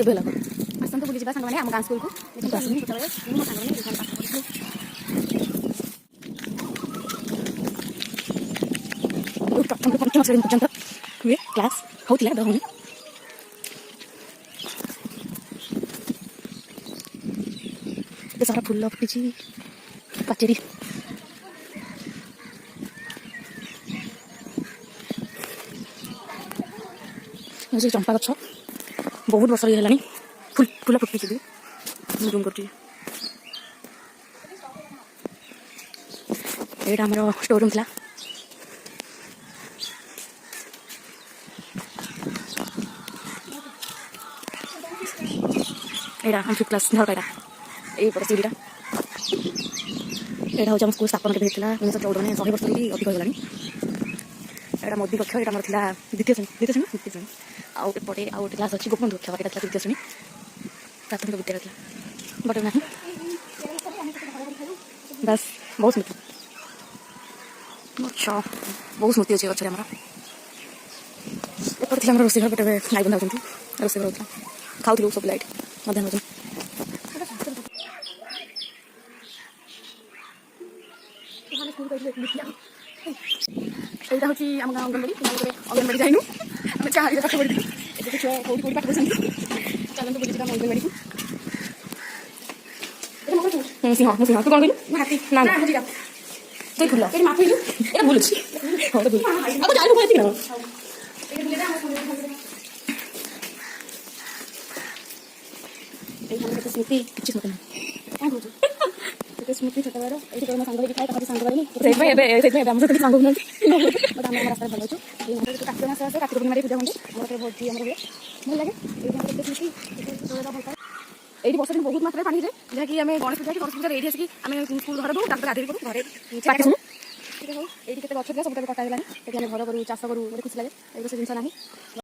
ଏବେ ହେଲା ଆସନ୍ତୁ ବୁଲିଯିବା ସାଙ୍ଗମାନେ ଆମ ଗାଁ ସ୍କୁଲକୁ। ଆସନ୍ତୁ ଛୋଟବେଳେ ମୁଁ ମୋ ସାଙ୍ଗମାନେ ଏଇଠି ପାଠ ପଢ଼ିଛୁ। ପ୍ରଥମରୁ ପଞ୍ଚମ ଶ୍ରେଣୀ ପର୍ଯ୍ୟନ୍ତ ହୁଏ କ୍ଲାସ୍ ହେଉଥିଲା, ଏବେ ହେଉନି। ଏତେ ସାରା ଫୁଲ ଫୁଟିଛି, ପାଚେରୀ ସେ ଚମ୍ପା ଗଛ ବହୁତ ବର୍ଷ ହେଲାଣି, ଫୁଲ ଫୁଟିଛି। ମୁଁ ଜୁମ୍ କରୁଛି। ଏଇଟା ଆମର ଷ୍ଟୋର ରୁମ୍ ଥିଲା। ଏଇଟା ଆମ 5th କ୍ଲାସ୍ ଝରକା। ଏଇପଟ ସିଡ଼ିଟା ଏଇଟା ହେଉଛି ଆମ ସ୍କୁଲ ସ୍ଥାପନ କେବେ ହେଇଥିଲା 1914, ମାନେ 100 ବର୍ଷରୁ ବି ଅଧିକ ହେଇଗଲାଣି। ଏଇଟା ମୋଦି କକ୍ଷ, ଏଇଟା ଆମର ଥିଲା ଦ୍ୱିତୀୟ ଶ୍ରେଣୀ। ଆଉ ଏପଟେ ଆଉ ଗୋଟେ କ୍ଲାସ୍ ଅଛି ଗୋପବନ୍ଧୁ କକ୍ଷ, ଏଇଟା ଥିଲା ତୃତୀୟ ଶ୍ରେଣୀ, ପ୍ରାଥମିକ ବିଦ୍ୟାଳୟ ଥିଲା। ବଟ୍ ନାହିଁ ବାସ୍ ବହୁତ ସ୍ମୃତି। ଗଛ ବହୁତ ସ୍ମୃତି ଅଛି ଗଛରେ ଆମର। ଏପଟେ ଥିଲା ଆମର ରୋଷେଇ ଘର, ଗୋଟେ ଲାଇଟ୍ ବନ୍ଧା ହେଉଛନ୍ତି, ରୋଷେଇ ଘର ହେଉଥିଲା, ଖାଉଥିଲୁ ସବୁ ଲାଇଟ୍ ମଧ୍ୟାହ୍ନ ଭୋଜନ। ଏଇଟା ହେଉଛି ଆମ ଗାଁ ଅଙ୍ଗନବାଡ଼ି। ଅଙ୍ଗନବାଡ଼ି ଯାଇନୁ, ଆମେ ଚାହାଳିରେ ପାଠ ପଢ଼ିଥିଲୁ। ଏବେ ଛୁଆ କୋଉଠି ପାଠ ପଢ଼ୁଛନ୍ତି। ଚାଲନ୍ତୁ ବୁଲିଯିବା ଆମ ଅଙ୍ଗନବାଡ଼ିକୁ। ସିଂହ ତୁ କ'ଣ କହିଲୁ? ହାତୀ ନା ତୁଇ ଫୁଲ ଏଠି ମାପିଲୁ, ଏଇଟା ବୁଲୁଛି। ହଁ ତ ବୁଲ ଆଉ ଯାଇନୁ ଏତିକି ନା ଏଇ କେତେ ସ୍ମୃତି, କିଛି ସ୍ମୃତି ନାହିଁ। କ'ଣ କହୁଛୁ? କେତେ ସ୍ମୃତି ଛୋଟବେଳ। ଏଇଠି ମୋ ସାଙ୍ଗ ହେଇକି ଥାଏ, ତାକୁ ସାଙ୍ଗ କରିନି। ସେଇଥିପାଇଁ ଏବେ ଆମ ସହିତ ସାଙ୍ଗ ହଉନାହାନ୍ତି। ବଟ୍ ଆମେ ଆମ ରାସ୍ତାରେ ଭଲ ଅଛୁ। ଏଇ ମାସରେ କାର୍ତ୍ତିକ ମାସ ଆସେ, କାର୍ତ୍ତିକ ପୂର୍ଣ୍ଣିମାରେ ପୂଜା ହୁଅନ୍ତି। ଆମର ଭୋଜି ଆମର ହୁଏ, ଭଲ ଲାଗେ। ଏଇଠି ଆମର କେତେ ସ୍ମୃତି, ଛୋଟବେଳ ଭଲ ପାଏ। ଏଇଠି ବର୍ଷା ଦିନ ବହୁତ ମାତ୍ରାରେ ପାଣି ହେଇଯାଏ, ଯାହାକି ଆମେ ଗଣେଶ ପୂଜା କି ସରସ୍ୱତୀ ପୂଜାରେ ଏଇଠି ଆସିକି ଆମେ ସ୍କୁଲ ଘର ଦେଉ, ତାପରେ ଗାଧୋଇ କରୁ ଘରେ। ଏଇଠି କେତେ ଗଛ ଥିଲା, ସବୁ କଟା ହେଇଗଲାଣି। ସେଠି ଆମେ ଘର କରୁ, ଚାଷ କରୁ, ଗୋଟେ ଖୁସି ଲାଗେ। ଏବେ ସେ ଜିନିଷ ନାହିଁ।